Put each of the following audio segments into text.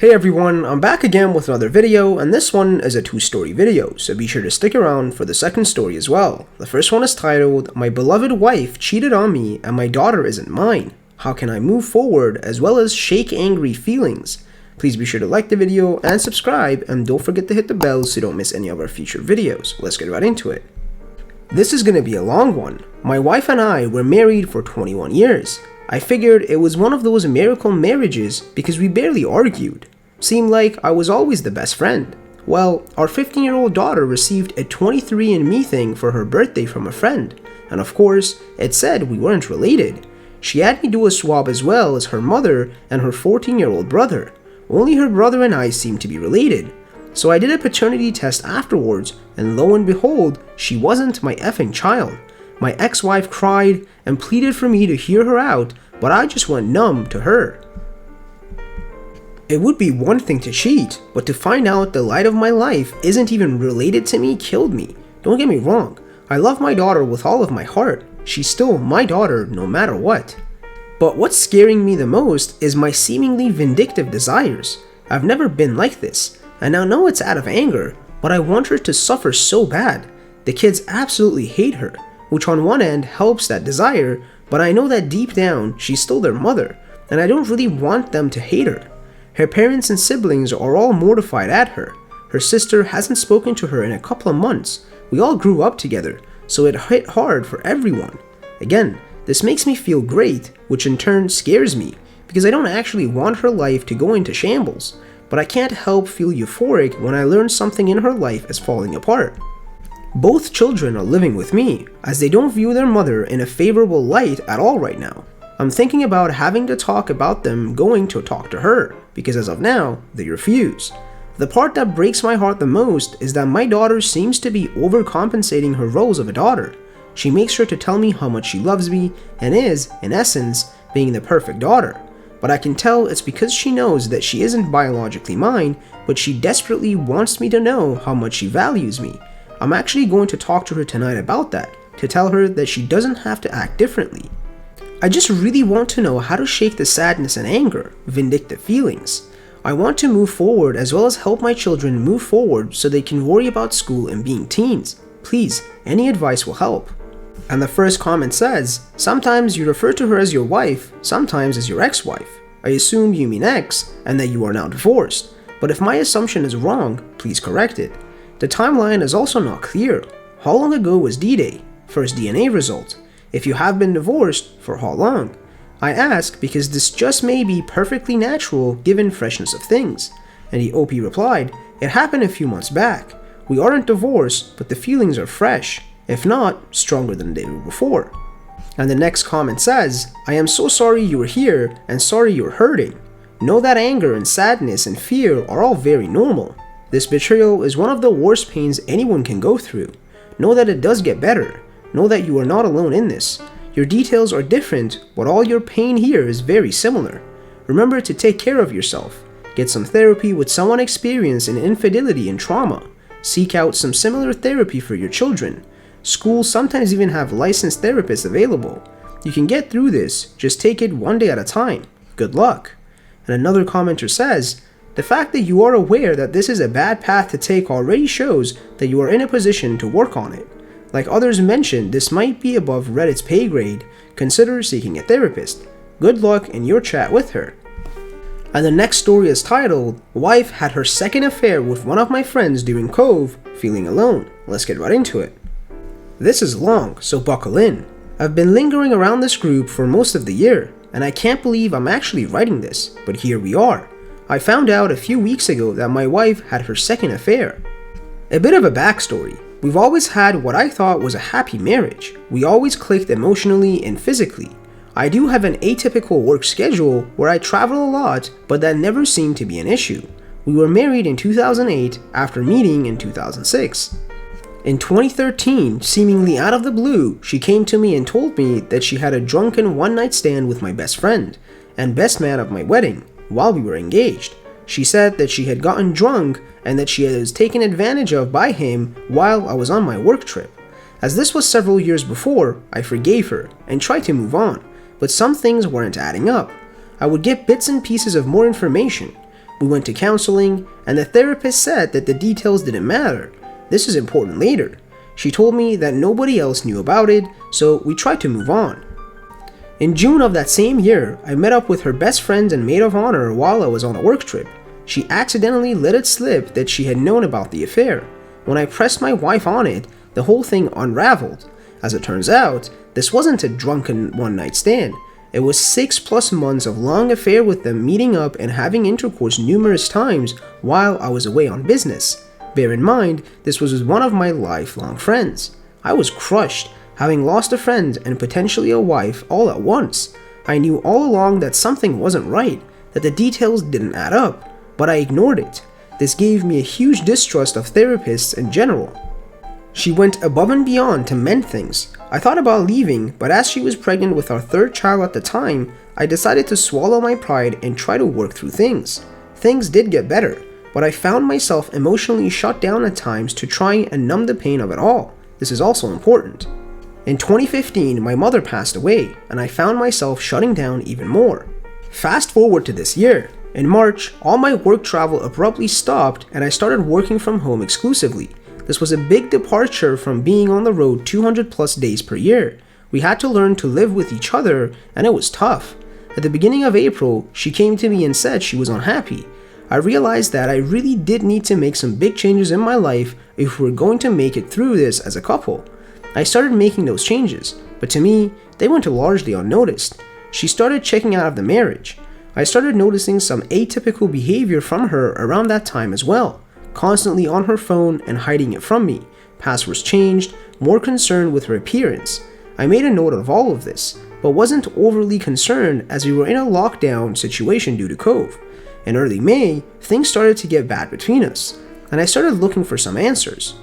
Hey everyone, I'm back again with another video, and this one is a two-story video, so be sure to stick around for the second story as well. The first one is titled, My Beloved Wife Cheated on Me and My Daughter Isn't Mine. How can I move forward as well as shake angry feelings? Please be sure to like the video and subscribe, and don't forget to hit the bell so you don't miss any of our future videos. Let's get right into it. This is going to be a long one. My wife and I were married for 21 years. I figured it was one of those miracle marriages because we barely argued. Seemed like I was always the best friend. Well, our 15-year-old daughter received a 23andMe thing for her birthday from a friend, and of course, it said we weren't related. She had me do a swab as well as her mother and her 14-year-old brother. Only her brother and I seemed to be related. So I did a paternity test afterwards, and lo and behold, she wasn't my effing child. My ex-wife cried and pleaded for me to hear her out, but I just went numb to her. It would be one thing to cheat, but to find out the light of my life isn't even related to me killed me. Don't get me wrong, I love my daughter with all of my heart. She's still my daughter no matter what. But what's scaring me the most is my seemingly vindictive desires. I've never been like this, and I know it's out of anger, but I want her to suffer so bad. The kids absolutely hate her, which on one end helps that desire, but I know that deep down she's still their mother, and I don't really want them to hate her. Her parents and siblings are all mortified at her. Her sister hasn't spoken to her in a couple of months. We all grew up together, so it hit hard for everyone. Again, this makes me feel great, which in turn scares me, because I don't actually want her life to go into shambles, but I can't help feel euphoric when I learn something in her life is falling apart. Both children are living with me, as they don't view their mother in a favorable light at all right now. I'm thinking about having to talk about them going to talk to her, because as of now, they refuse. The part that breaks my heart the most is that my daughter seems to be overcompensating her roles of a daughter. She makes sure to tell me how much she loves me, and is, in essence, being the perfect daughter. But I can tell it's because she knows that she isn't biologically mine, but she desperately wants me to know how much she values me. I'm actually going to talk to her tonight about that, to tell her that she doesn't have to act differently. I just really want to know how to shake the sadness and anger, vindictive feelings. I want to move forward as well as help my children move forward so they can worry about school and being teens. Please, any advice will help. And the first comment says, sometimes you refer to her as your wife, sometimes as your ex-wife. I assume you mean ex, and that you are now divorced. But if my assumption is wrong, please correct it. The timeline is also not clear. How long ago was D-Day? First DNA result. If you have been divorced, for how long? I ask because this just may be perfectly natural given freshness of things. And the OP replied, it happened a few months back. We aren't divorced, but the feelings are fresh, if not stronger than they were before. And the next comment says, I am so sorry you were here and sorry you're hurting. Know that anger and sadness and fear are all very normal. This betrayal is one of the worst pains anyone can go through. Know that it does get better. Know that you are not alone in this. Your details are different, but all your pain here is very similar. Remember to take care of yourself. Get some therapy with someone experienced in infidelity and trauma. Seek out some similar therapy for your children. Schools sometimes even have licensed therapists available. You can get through this, just take it one day at a time. Good luck. And another commenter says, the fact that you are aware that this is a bad path to take already shows that you are in a position to work on it. Like others mentioned, this might be above Reddit's pay grade. Consider seeking a therapist. Good luck in your chat with her. And the next story is titled, Wife had her second affair with one of my friends during Cove, feeling alone. Let's get right into it. This is long, so buckle in. I've been lingering around this group for most of the year, and I can't believe I'm actually writing this, but here we are. I found out a few weeks ago that my wife had her second affair. A bit of a backstory. We've always had what I thought was a happy marriage. We always clicked emotionally and physically. I do have an atypical work schedule where I travel a lot, but that never seemed to be an issue. We were married in 2008 after meeting in 2006. In 2013, seemingly out of the blue, she came to me and told me that she had a drunken one-night stand with my best friend and best man of my wedding while we were engaged. She said that she had gotten drunk and that she was taken advantage of by him while I was on my work trip. As this was several years before, I forgave her and tried to move on, but some things weren't adding up. I would get bits and pieces of more information, We went to counseling, and the therapist said that the details didn't matter. This is important later. She told me that nobody else knew about it, so we tried to move on. In June of that same year, I met up with her best friend and maid of honor while I was on a work trip. She accidentally let it slip that she had known about the affair. When I pressed my wife on it, the whole thing unraveled. As it turns out, this wasn't a drunken one-night stand. It was 6+ months of long affair with them meeting up and having intercourse numerous times while I was away on business. Bear in mind, this was with one of my lifelong friends. I was crushed, having lost a friend and potentially a wife all at once. I knew all along that something wasn't right, that the details didn't add up, but I ignored it. This gave me a huge distrust of therapists in general. She went above and beyond to mend things. I thought about leaving, but as she was pregnant with our third child at the time, I decided to swallow my pride and try to work through things. Things did get better, but I found myself emotionally shut down at times to try and numb the pain of it all. This is also important. In 2015, my mother passed away, and I found myself shutting down even more. Fast forward to this year. In March, all my work travel abruptly stopped and I started working from home exclusively. This was a big departure from being on the road 200+ days per year. We had to learn to live with each other, and it was tough. At the beginning of April, she came to me and said she was unhappy. I realized that I really did need to make some big changes in my life if we were going to make it through this as a couple. I started making those changes, but to me, they went largely unnoticed. She started checking out of the marriage. I started noticing some atypical behavior from her around that time as well. Constantly on her phone and hiding it from me. Passwords changed, more concerned with her appearance. I made a note of all of this, but wasn't overly concerned as we were in a lockdown situation due to COVID. In early May, things started to get bad between us, and I started looking for some answers.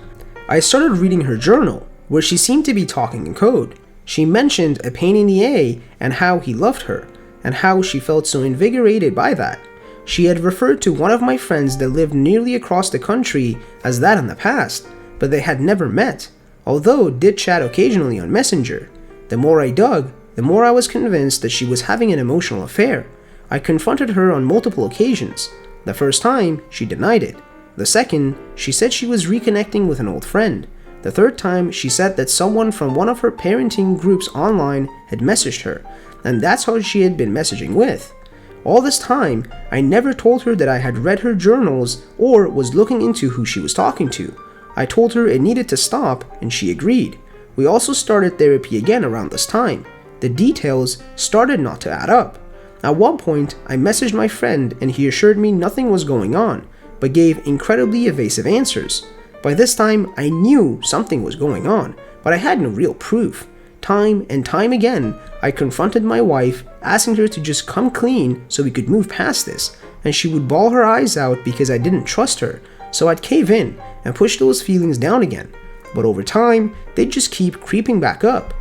I started reading her journal, where she seemed to be talking in code. She mentioned a pain in the A and how he loved her, and how she felt so invigorated by that. She had referred to one of my friends that lived nearly across the country as that in the past, but they had never met, although did chat occasionally on Messenger. The more I dug, the more I was convinced that she was having an emotional affair. I confronted her on multiple occasions. The first time, she denied it. The second, she said she was reconnecting with an old friend. The third time, she said that someone from one of her parenting groups online had messaged her, and that's how she had been messaging with. All this time, I never told her that I had read her journals or was looking into who she was talking to. I told her it needed to stop, and she agreed. We also started therapy again around this time. The details started not to add up. At one point, I messaged my friend and he assured me nothing was going on, but gave incredibly evasive answers. By this time, I knew something was going on, but I had no real proof. Time and time again, I confronted my wife, asking her to just come clean so we could move past this, and she would bawl her eyes out because I didn't trust her, so I'd cave in and push those feelings down again. But over time, they'd just keep creeping back up.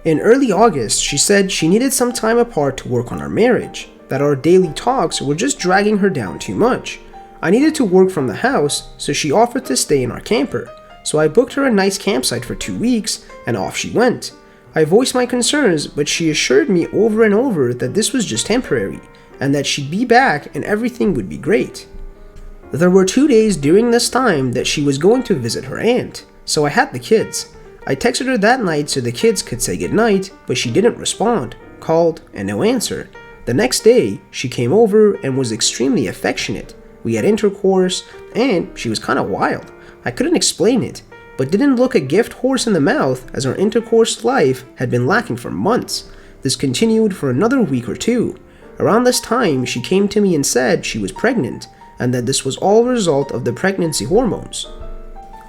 In early August, she said she needed some time apart to work on our marriage, that our daily talks were just dragging her down too much. I needed to work from the house, so she offered to stay in our camper. So I booked her a nice campsite for 2 weeks, and off she went. I voiced my concerns, but she assured me over and over that this was just temporary, and that she'd be back and everything would be great. There were 2 days during this time that she was going to visit her aunt, so I had the kids. I texted her that night so the kids could say goodnight, but she didn't respond, called, and no answer. The next day, she came over and was extremely affectionate. We had intercourse, and she was kind of wild. I couldn't explain it, but didn't look a gift horse in the mouth as our intercourse life had been lacking for months. This continued for another week or 2. Around this time, she came to me and said she was pregnant, and that this was all a result of the pregnancy hormones.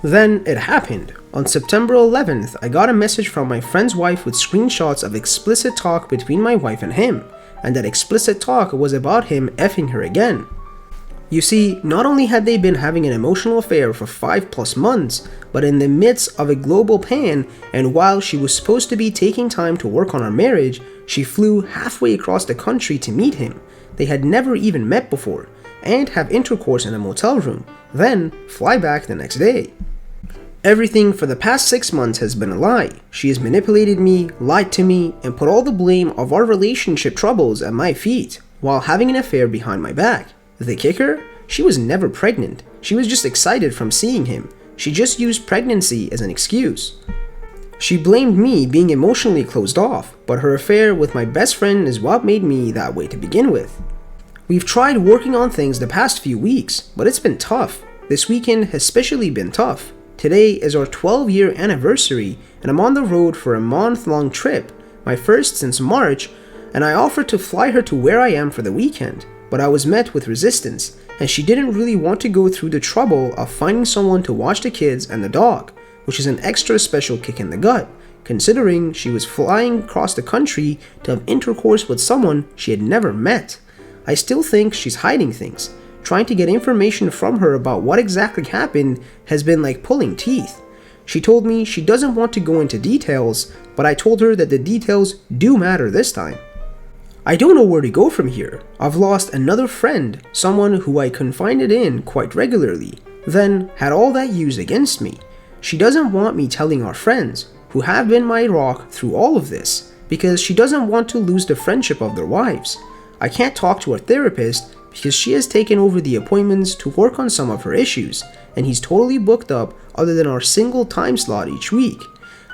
Then it happened. On September 11th, I got a message from my friend's wife with screenshots of explicit talk between my wife and him, and that explicit talk was about him effing her again. You see, not only had they been having an emotional affair for 5+ months, but in the midst of a global pan, and while she was supposed to be taking time to work on our marriage, she flew halfway across the country to meet him. They had never even met before, and have intercourse in a motel room, then fly back the next day. Everything for the past 6 months has been a lie. She has manipulated me, lied to me, and put all the blame of our relationship troubles at my feet, while having an affair behind my back. The kicker? She was never pregnant. She was just excited from seeing him. She just used pregnancy as an excuse. She blamed me being emotionally closed off, but her affair with my best friend is what made me that way to begin with. We've tried working on things the past few weeks, but it's been tough. This weekend has especially been tough. Today is our 12-year anniversary, and I'm on the road for a month-long trip, my first since March, and I offered to fly her to where I am for the weekend, but I was met with resistance, and she didn't really want to go through the trouble of finding someone to watch the kids and the dog, which is an extra special kick in the gut, considering she was flying across the country to have intercourse with someone she had never met. I still think she's hiding things. Trying to get information from her about what exactly happened has been like pulling teeth. She told me she doesn't want to go into details, but I told her that the details do matter this time. I don't know where to go from here. I've lost another friend, someone who I confided in quite regularly, then had all that used against me. She doesn't want me telling our friends, who have been my rock through all of this, because she doesn't want to lose the friendship of their wives. I can't talk to our therapist because she has taken over the appointments to work on some of her issues, and he's totally booked up other than our single time slot each week.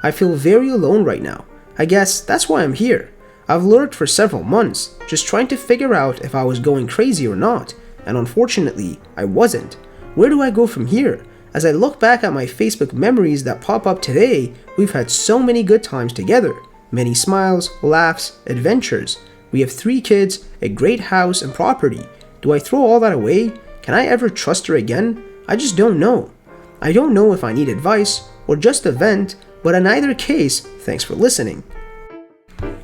I feel very alone right now. I guess that's why I'm here. I've lurked for several months, just trying to figure out if I was going crazy or not, and unfortunately, I wasn't. Where do I go from here? As I look back at my Facebook memories that pop up today, we've had so many good times together. Many smiles, laughs, adventures. We have 3 kids, a great house and property. Do I throw all that away? Can I ever trust her again? I just don't know. I don't know if I need advice or just a vent, but in either case, thanks for listening.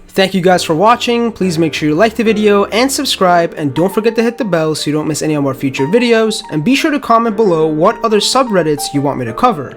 Thank you guys for watching. Please make sure you like the video and subscribe, and don't forget to hit the bell so you don't miss any of our future videos, and be sure to comment below what other subreddits you want me to cover.